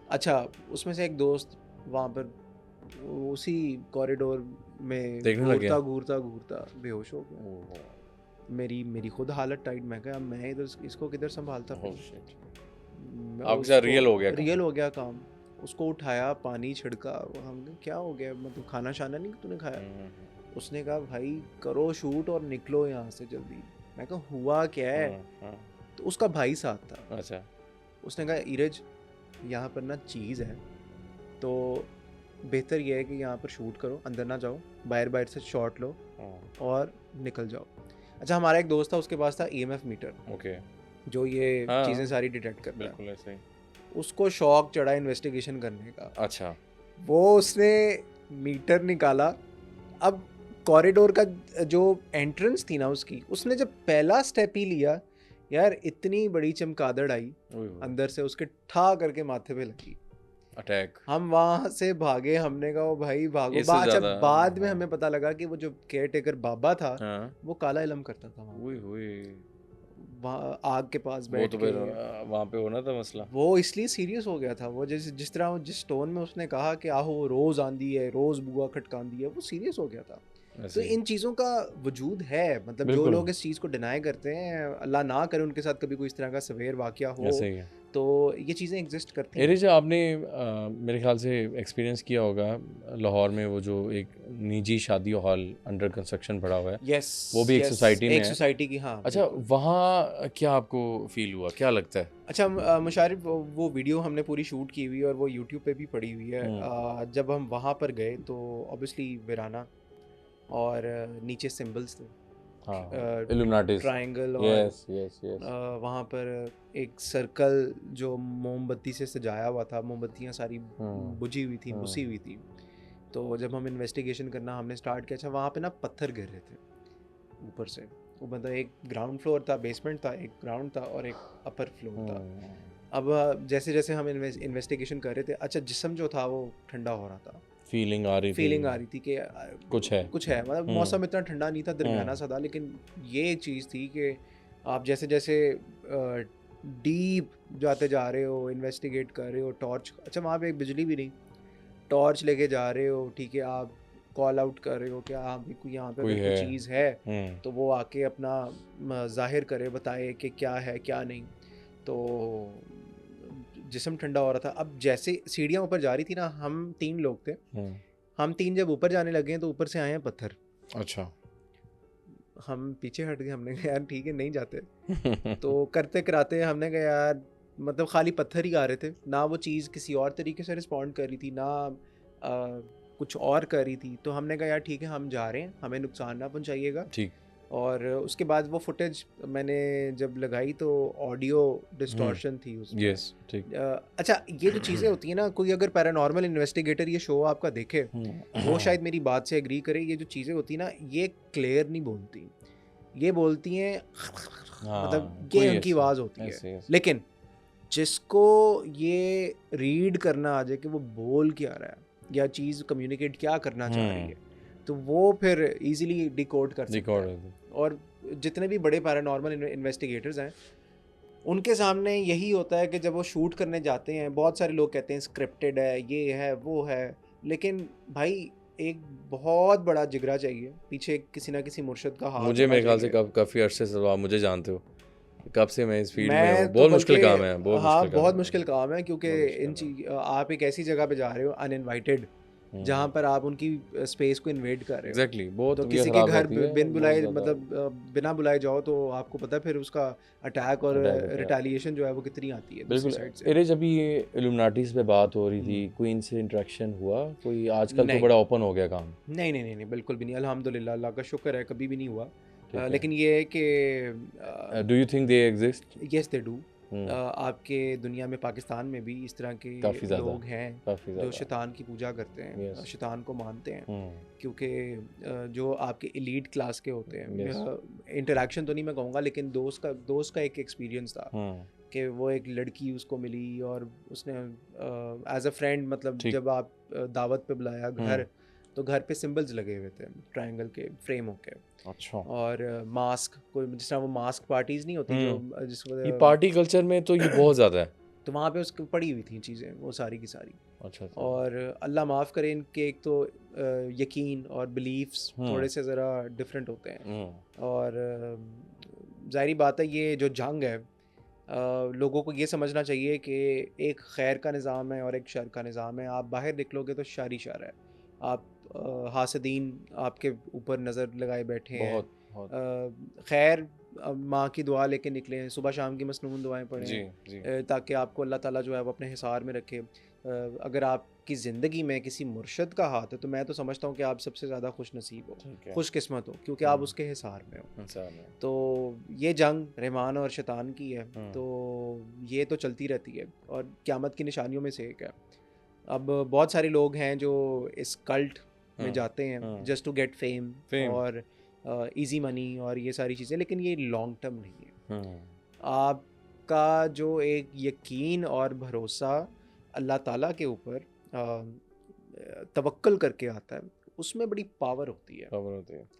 अच्छा, उसमें से एक दोस्त वहाँ पर उसी कॉरिडोर में देखने लग गया। घूरता बेहोश हो गया। मेरी खुद हालत टाइट। मैं कहा मैं इधर इसको किधर संभालता Oh, फिर? shit. मैं आपके साथ उसको- रियल हो गया काम? रियल हो गया काम। उसको उठाया, पानी छिड़का। हम कहा, क्या हो गया, मतलब खाना शाना नहीं तूने खाया? उसने कहा भाई करो शूट और निकलो यहाँ से जल्दी। मैं कहा हुआ क्या है? तो उसका भाई साथ था। अच्छा। उसने कहा इरज, यहाँ पर ना चीज़ है, तो बेहतर यह है कि यहाँ पर शूट करो, अंदर ना जाओ, बाहर से शॉट लो और निकल जाओ। अच्छा, हमारा एक दोस्त था, उसके पास था EMF मीटर, ओके। जो ये हाँ, चीज़ें सारी डिटेक्ट करता है। बिल्कुल ऐसे ही। उसको शौक चढ़ा इन्वेस्टिगेशन करने का। अच्छा। वो उसने मीटर निकाला। अब कॉरिडोर का जो एंट्रेंस थी ना उसकी, उसने जब पहला स्टेप ही लिया, यार इतनी बड़ी चमगादड़ आई अंदर से, उसके ठा करके माथे पे लगी। अटैक। हम वहां से भागे। हमने कहा ओ भाई भागो। इससे अच्छा, ज़्यादा, बाद में हाँ। हमें पता लगा कि वो जो केयर टेकर बाबा था, हाँ। वो काला इलम करता था वहाँ। हुई वहाँ आग के पास वो बैठ तो के। फिर वहाँ पे होना था मसला। वो इसलिए सीरियस हो गया था। वो जिस तरह जिस टोन में उसने कहा कि आहो रोज आंदी है, रोज बुआ खटकांदी है, वो सीरियस हो गया था। तो ऐसे ही। इन चीज़ों का वजूद है। मतलब जो बिल्कुल। लोग इस चीज़ को डिनाई करते हैं, अल्लाह ना करे उनके साथ कभी कोई इस तरह का सवेर वाकया हो, ऐसे ही है। तो ये चीज़ें एग्जिस्ट करती हैं। एरिज, आपने मेरे ख्याल से एक्सपीरियंस किया होगा लाहौर में वो जो एक निजी शादी हॉल अंडर कंस्ट्रक्शन पड़ा हुआ है। यस, वो भी एक सोसाइटी में एक है। सोसाइटी की। हाँ, अच्छा, बिल्कुल। वहाँ क्या आपको फील हुआ, क्या लगता है? अच्छा, मुशारिफ, वो वीडियो हमने पूरी शूट की हुई है और वो यूट्यूब पे भी पड़ी हुई है। जब हम वहाँ पर गए तो ऑब्वियसली वीराना और नीचे सिंबल्स थे, इल्यूमिनाटीज, ट्रायंगल, और यस यस यस। वहाँ पर एक सर्कल जो मोमबत्ती से सजाया हुआ था, मोमबत्तियाँ सारी बुझी हुई थी, बुसी हुई थी। तो जब हम इन्वेस्टिगेशन करना हमने स्टार्ट किया, अच्छा वहाँ पे ना पत्थर गिर रहे थे ऊपर से। वो मतलब एक ग्राउंड फ्लोर था, बेसमेंट था, एक ग्राउंड था और एक अपर फ्लोर था। अब जैसे जैसे हम इन्वेस्टिगेशन कर रहे थे, अच्छा जिस्म जो था वो ठंडा हो रहा था। फीलिंग आ रही थी कि कुछ है मतलब मौसम इतना ठंडा नहीं था, दरमियाना सा था, लेकिन ये एक चीज़ थी कि आप जैसे जैसे डीप जाते जा रहे हो, इन्वेस्टिगेट कर रहे हो, टॉर्च, अच्छा वहाँ पे बिजली भी नहीं, टॉर्च लेके जा रहे हो, ठीक है, आप कॉल आउट कर रहे हो कि हाँ भी कोई यहाँ पे कोई चीज़ है तो वो आके अपना जाहिर करे, बताए कि क्या है क्या नहीं। तो जिस्म ठंडा हो रहा था। अब जैसे सीढ़ियाँ ऊपर जा रही थी ना, हम 3 लोग थे, हम 3 जब ऊपर जाने लगे हैं तो ऊपर से आए हैं पत्थर। अच्छा। हम पीछे हट गए, हमने कहा यार ठीक है नहीं जाते। तो करते कराते हमने कहा यार, मतलब खाली पत्थर ही आ रहे थे, ना वो चीज़ किसी और तरीके से रिस्पॉन्ड कर रही थी, ना कुछ और कर रही थी। तो हमने कहा यार ठीक है हम जा रहे हैं, हमें नुकसान ना पहुंचाइएगा। ठीक। और उसके बाद वो फुटेज मैंने जब लगाई तो ऑडियो डिस्टॉर्शन थी उसमें। यस, ठीक। अच्छा, ये जो चीज़ें होती हैं ना, कोई अगर पैरानॉर्मल इन्वेस्टिगेटर ये शो आपका देखे, वो शायद मेरी बात से एग्री करे। ये जो चीज़ें होती हैं ना, ये क्लियर नहीं बोलती, ये बोलती हैं मतलब ये उनकी आवाज़ होती है। लेकिन जिसको ये रीड करना आ जाए कि वो बोल क्या रहा है या चीज़ कम्युनिकेट क्या करना चाह रही है, तो वो फिर इजीली डिकोड कर सकता है। और जितने भी बड़े पैरानॉर्मल इन्वेस्टिगेटर्स हैं, उनके सामने यही होता है कि जब वो शूट करने जाते हैं, बहुत सारे लोग कहते हैं स्क्रिप्टेड है, ये है वो है, लेकिन भाई एक बहुत बड़ा जिगरा चाहिए पीछे, किसी ना किसी मुर्शिद का हाथ। मुझे मेरे ख्याल से काफ़ी अरसे से आप मुझे जानते हो, कब से मैं इस फील्ड में हूँ। बहुत मुश्किल काम है, बहुत मुश्किल काम है, क्योंकि आप एक ऐसी जगह पे जा रहे हो अनइनवाइटेड, जहाँ पर आप उनकी स्पेस को इन्वेड कर रहे हो। एग्जैक्टली, बहुत तो तबीयत किसी के खराब घर होती है, बिन बहुत बुलाए ज़्यादा मतलब बिना बुलाए जाओ तो आपको पता है फिर उसका अटैक और अटैक होता है। रिटेलिएशन जो है वो कितनी आती है दूसरी बिल्कुल। साइड से। इरेज, अभी ये इल्यूमिनाटीज पे बात हो रही थी, क्वीन से इंटरेक्शन हुआ कोई? आजकल तो नहीं बड़ा ओपन हो गया काम। नहीं नहीं नहीं नहीं बिल्कुल भी नहीं, अल्हम्दुलिल्लाह, अल्लाह का शुक्र है, कभी भी नहीं हुआ। ठीक है। लेकिन ये है कि do you think they exist? Yes they do. आपके दुनिया में, पाकिस्तान में भी इस तरह के काफ़ी ज़्यादा, लोग हैं काफ़ी जो ज़्यादा। शैतान की पूजा करते हैं, Yes. शैतान को मानते हैं। हम्म, क्योंकि जो आपके एलीट क्लास के होते हैं, Yes. इंटरेक्शन तो नहीं मैं कहूँगा, लेकिन दोस्त का एक एक्सपीरियंस था कि वो एक लड़की उसको मिली और उसने एज अ फ्रेंड, मतलब ठीक। जब आप दावत पे बुलाया घर, तो घर पे सिंबल्स लगे हुए थे ट्रायंगल के फ्रेम होके, अच्छा। और मास्क, कोई जिस तरह वो मास्क पार्टीज नहीं होती जो ये जिसको पार्टी कल्चर में तो ये बहुत ज़्यादा है। तो वहाँ पे उसकी पड़ी हुई थी चीज़ें वो सारी की सारी। अच्छा अच्छा। और अल्लाह माफ़ करे, इनके एक तो यकीन और बिलीफ्स थोड़े से ज़रा डिफरेंट होते हैं। और ज़ाहिरी बात है ये जो जंग है, लोगों को ये समझना चाहिए कि एक खैर का निज़ाम है और एक शर का निज़ाम है। आप बाहर निकलोगे तो शर ही शर है। आप हासदीन आपके ऊपर नज़र लगाए बैठे हैं। बहुत बहुत। खैर माँ की दुआ लेके निकले, सुबह शाम की मसनून दुआएं जी पढ़ें, जी। ताकि आपको अल्लाह ताला जो है वो अपने हिसार में रखे। अगर आपकी ज़िंदगी में किसी मुर्शद का हाथ है तो मैं तो समझता हूँ कि आप सबसे ज़्यादा खुश नसीब हो, ठीक है। खुशकिस्मत हो, क्योंकि आप उसके हिसार में हो। इंसान है। तो ये जंग रहमान और शैतान की है, तो ये तो चलती रहती है और क़यामत की निशानियों में से एक है। अब बहुत सारे लोग हैं जो इस कल्ट में जाते हैं जस्ट टू गेट फेम और इजी मनी और ये सारी चीज़ें, लेकिन ये लॉन्ग टर्म नहीं है। आपका जो एक यकीन और भरोसा अल्लाह ताला के ऊपर तवक्कल करके आता है, उसमें बड़ी पावर होती है,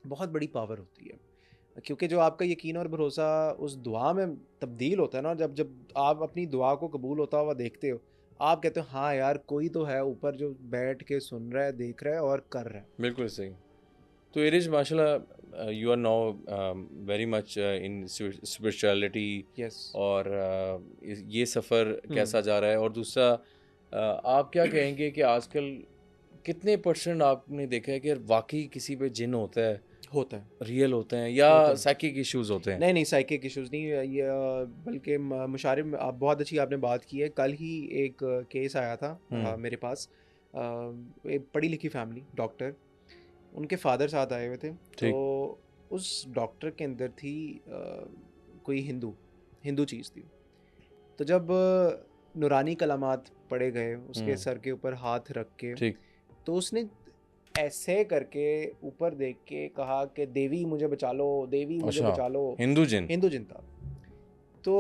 बहुत बड़ी पावर होती है। क्योंकि जो आपका यकीन और भरोसा उस दुआ में तब्दील होता है ना, जब जब आप अपनी दुआ को कबूल होता हुआ देखते हो, आप कहते हो हाँ यार कोई तो है ऊपर जो बैठ के सुन रहा है, देख रहा है और कर रहा है। बिल्कुल सही। तो इरिश, माशाल्लाह you are now very much in spirituality. Yes. और ये सफ़र कैसा जा रहा है? और दूसरा, आप क्या कहेंगे कि आजकल कितने % आपने देखा है कि वाकई किसी पे जिन होता है, रियल होते हैं, या साइकिक इश्यूज होते हैं? नहीं साइकिक इश्यूज नहीं, ये बल्कि मुशारिब, आप बहुत अच्छी आपने बात की है। कल ही एक केस आया था मेरे पास, एक पढ़ी लिखी फैमिली, डॉक्टर, उनके फादर साथ आए हुए थे। तो उस डॉक्टर के अंदर थी कोई हिंदू चीज़ थी। तो जब नूरानी कलामात पढ़े गए उसके सर के ऊपर हाथ रख के, तो उसने ऐसे करके ऊपर देख के कहा कि देवी मुझे बचा लो, देवी मुझे बचा लो। हिंदू जिन था। तो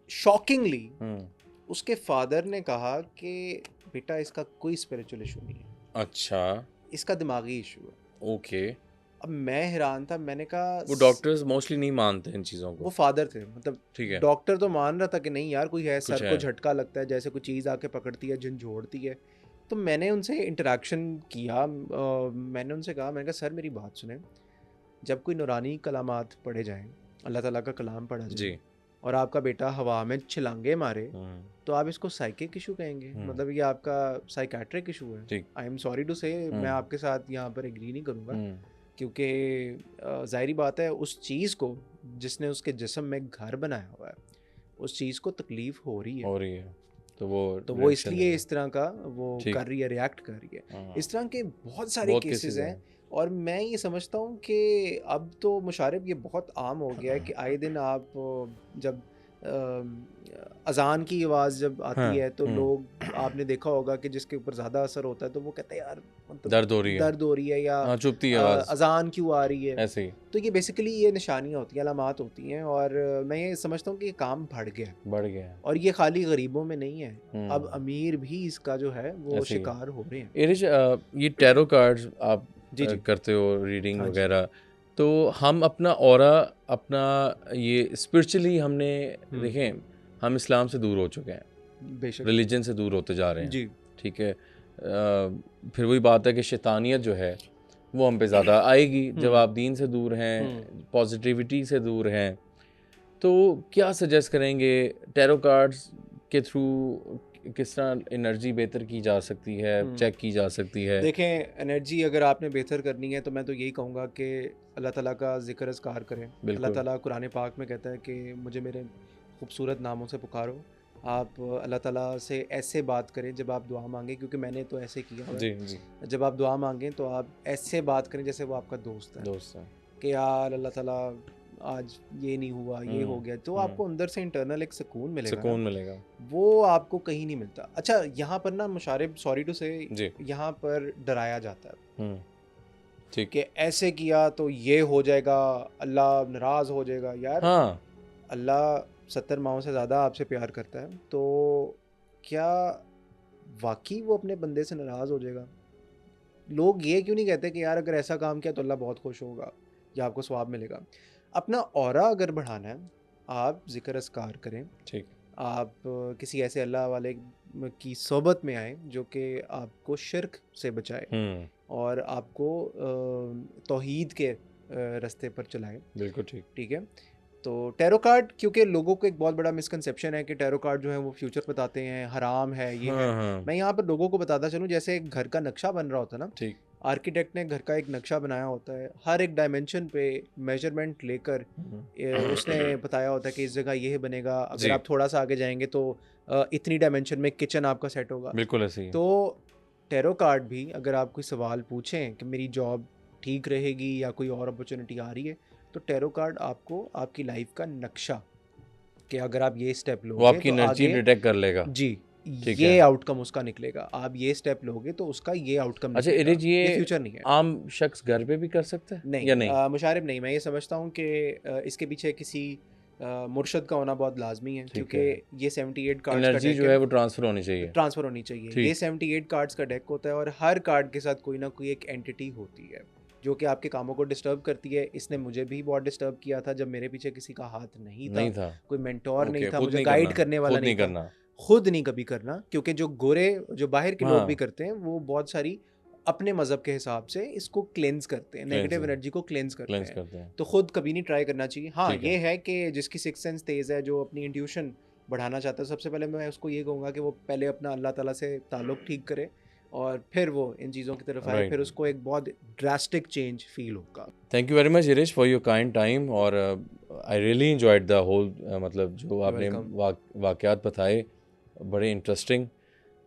शॉकिंगली उसके फादर ने कहा कि बेटा इसका कोई स्पिरिचुअल इशू नहीं है, अच्छा, इसका दिमागी इशू है। ओके। अब मैं हैरान था, मैंने कहा वो डॉक्टर्स मोस्टली नहीं मानते इन चीज़ों को। वो फादर थे, मतलब ठीक है। डॉक्टर तो मान रहा था कि नहीं यार कोई है, सर को है। झटका लगता है, जैसे कोई चीज़ आके पकड़ती है, जिन जोड़ती है। तो मैंने उनसे इंटरेक्शन किया, मैंने उनसे कहा, मैंने कहा सर मेरी बात सुने, जब कोई नूरानी कलामात पढ़े जाएं, अल्लाह ताला का कलाम पढ़ा जाए, जी, और आपका बेटा हवा में छलांगे मारे, तो आप इसको साइकिक इशू कहेंगे? मतलब ये आपका साइकेट्रिक इशू है। आई एम सॉरी टू से, मैं आपके साथ यहाँ पर एग्री नहीं करूँगा, क्योंकि ज़ाहिरी बात है उस चीज़ को जिसने उसके जिस्म में घर बनाया हुआ है, उस चीज़ को तकलीफ़ हो रही है। तो वो इसलिए इस तरह का वो कर रही है, रिएक्ट कर रही है। इस तरह के बहुत सारे केसेस हैं। और मैं ये समझता हूँ कि अब तो मुशारिब ये बहुत आम हो गया है कि आए दिन आप जब अजान की आवाज़ जब आती है तो लोग, आपने देखा होगा कि जिसके ऊपर ज़्यादा असर होता है तो वो कहते हैं यार मतलब दर्द हो रही है या चुभती है आवाज़, अजान क्यों आ रही है, ऐसे ही। तो ये बेसिकली ये निशानियाँ होती हैं, अलामात होती हैं। और मैं ये समझता हूँ कि ये काम बढ़ गया और ये खाली गरीबों में नहीं है, अब अमीर भी इसका जो है वो शिकार हो रहे हैं। इरिश, ये टैरो कार्ड्स आप करते हो, रीडिंग वगैरह, तो हम अपना ऑरा, अपना ये स्पिरिचुअली हमने देखें, हम इस्लाम से दूर हो चुके हैं, बेशक रिलीजन से दूर होते जा रहे हैं जी। ठीक है। फिर वही बात है कि शैतानियत जो है वो हम पे ज़्यादा आएगी जब आप दीन से दूर हैं, पॉजिटिविटी से दूर हैं। तो क्या सजेस्ट करेंगे टैरो कार्ड्स के थ्रू किस तरह एनर्जी बेहतर की जा सकती है, चेक की जा सकती है? देखें, एनर्जी अगर आपने बेहतर करनी है तो मैं तो यही कहूँगा कि अल्लाह ताला का ज़िक्र अज़कार करें। अल्लाह बिल्कुल। ताला कुरान पाक में कहता है कि मुझे मेरे खूबसूरत नामों से पुकारो। आप अल्लाह ताला से ऐसे बात करें जब आप दुआ मांगें, क्योंकि मैंने तो ऐसे किया हुआ जी, है। जी। जब आप दुआ मांगें तो आप ऐसे बात करें जैसे वो आपका दोस्त है, दोस्त हैं। कि यार अल्लाह ताला आज ये नहीं हुआ, ये हो गया, तो आपको अंदर से इंटरनल एक सुकून मिलेगा ना, सुकून मिलेगा। वो आपको कहीं नहीं मिलता। अच्छा, यहाँ पर ना मुशारिब, सॉरी टू से, जी। यहाँ पर डराया जाता है हुँ, ठीक। कि ऐसे किया तो ये हो जाएगा, अल्लाह नाराज़ हो जाएगा। यार, हाँ, अल्लाह 70 माओं से ज़्यादा आपसे प्यार करता है, तो क्या वाकई वो अपने बंदे से नाराज़ हो जाएगा? लोग ये क्यों नहीं कहते कि यार अगर ऐसा काम किया तो अल्लाह बहुत खुश होगा या आपको सवाब मिलेगा? अपना ऑरा अगर बढ़ाना है, आप ज़िक्र अस्कार करें, ठीक। आप किसी ऐसे अल्लाह वाले की सोबत में आएँ जो कि आपको शिर्क से बचाए हुँ, और आपको तौहीद के रास्ते पर चलाए। बिल्कुल ठीक। ठीक है? तो टैरो कार्ड, क्योंकि लोगों को एक बहुत बड़ा मिसकंसेप्शन है कि टैरो कार्ड जो है वो फ्यूचर बताते हैं, हराम है, ये है। हाँ, हाँ, मैं यहाँ पर लोगों को बताता चलूँ, जैसे एक घर का नक्शा बन रहा होता है ना, ठीक। आर्किटेक्ट ने घर का एक नक्शा बनाया होता है, हर एक डायमेंशन पे मेजरमेंट लेकर हुँ, उसने बताया होता है कि इस जगह ये बनेगा, अगर जी, आप थोड़ा सा आगे जाएंगे तो इतनी डायमेंशन में किचन आपका सेट होगा। बिल्कुल ऐसे ही है। तो टैरो कार्ड भी, अगर आप कोई सवाल पूछें कि मेरी जॉब ठीक रहेगी या कोई और अपॉर्चुनिटी आ रही है, तो टैरो कार्ड आपको आपकी लाइफ का नक्शा, कि अगर आप ये स्टेप वो लोगे आपकी तो एनर्जी आगे, डिटेक्ट कर लेगा। जी, ठीक ये है। आउटकम उसका निकलेगा, आप ये स्टेप लोगे तो उसका ये आउटकम अच्छा, निकलेगा। इरेज ये ये फ्यूचर नहीं है। आम शख्स घर पे भी कर सकता है नहीं, या नहीं? मुशारिब नहीं। मैं ये समझता हूँ कि इसके पीछे किसी मुर्शद का होना बहुत लाजमी है, ठीक क्योंकि है। ये 78 कार्ड्स का एनर्जी डेक जो है, है वो ट्रांसफ़र होनी चाहिए। ट्रांसफ़र होनी चाहिए। ये ठीक। 78 कार्ड्स का डेक होता है और हर कार्ड के साथ कोई ना कोई एक एंटिटी होती है जो कि आपके कामों को डिस्टर्ब करती है। इसने मुझे भी बहुत डिस्टर्ब किया था जब मेरे पीछे किसी का हाथ नहीं था, नहीं था। कोई मेंटोर नहीं ओके, था, खुद मुझे नहीं गाइड करना, करने वाला खुद नहीं नहीं था। करना। खुद नहीं कभी करना, क्योंकि जो बाहर के लोग भी हाँ, करते हैं वो बहुत सारी अपने मज़हब के हिसाब से इसको क्लेंस करते हैं, क्लेंस नेगेटिव एनर्जी को क्लेंस करते क्लेंस हैं। करते हैं। तो खुद कभी नहीं ट्राई करना चाहिए। हाँ, ठीक ये है। है कि जिसकी सिक्स सेंस तेज़ है, जो अपनी इंट्यूशन बढ़ाना चाहता है, सबसे पहले मैं उसको ये कहूँगा कि वो पहले अपना अल्लाह ताला से ताल्लुक़ ठीक करे और फिर वो इन चीज़ों की तरफ आए, राइट। फिर उसको एक बहुत ड्रास्टिक चेंज फील होगा। थैंक यू वेरी मच इरेज फॉर योर काइंड टाइम और I really enjoyed the whole मतलब जो आपने वेलकम। वाक़यात बताए, बड़े इंटरेस्टिंग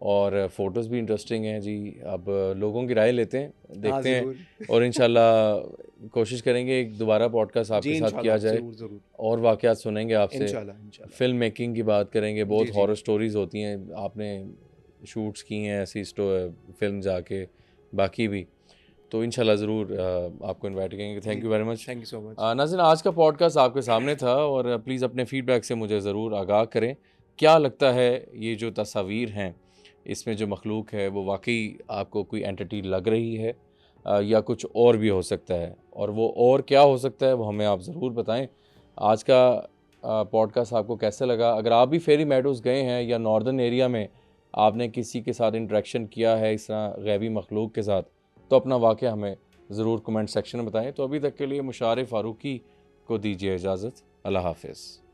और फ़ोटोज़ भी इंटरेस्टिंग हैं जी। अब लोगों की राय लेते हैं, हाँ, देखते हैं ज़रूर। और इंशाल्लाह कोशिश करेंगे एक दोबारा पॉडकास्ट जी, आपके साथ किया इंशाल्लाह, जाए ज़रूर, ज़रूर। और वाक़यात सुनेंगे आपसे। इंशाल्लाह, इंशाल्लाह। फ़िल्म मेकिंग की बात करेंगे, बहुत जी, जी। हॉरर स्टोरीज़ होती हैं, आपने शूट्स की हैं ऐसी फ़िल्म जाके, बाकी भी। तो इंशाल्लाह ज़रूर आपको इनवाइट करेंगे। Thank you very much. Thank you so much. नाज़रीन, आज का पॉडकास्ट आपके सामने था और प्लीज़ अपने फ़ीडबैक से मुझे ज़रूर आगाह करें। क्या लगता है ये जो तस्वीर हैं, इसमें जो मखलूक है वो वाक़ई आपको कोई एंटिटी लग रही है या कुछ और भी हो सकता है? और वो और क्या हो सकता है वो हमें आप ज़रूर बताएँ। आज का पॉडकास्ट आपको कैसा लगा? अगर आप भी फेरी मेडोज़ गए हैं या नॉर्दर्न एरिया में आपने किसी के साथ इंटरेक्शन किया है इस तरह गैबी मखलूक के साथ, तो अपना वाक़या हमें ज़रूर कमेंट सेक्शन में बताएं। तो अभी तक के लिए मुशारिफ फ़ारूकी को दीजिए इजाज़त। अल्लाह हाफ़िज़।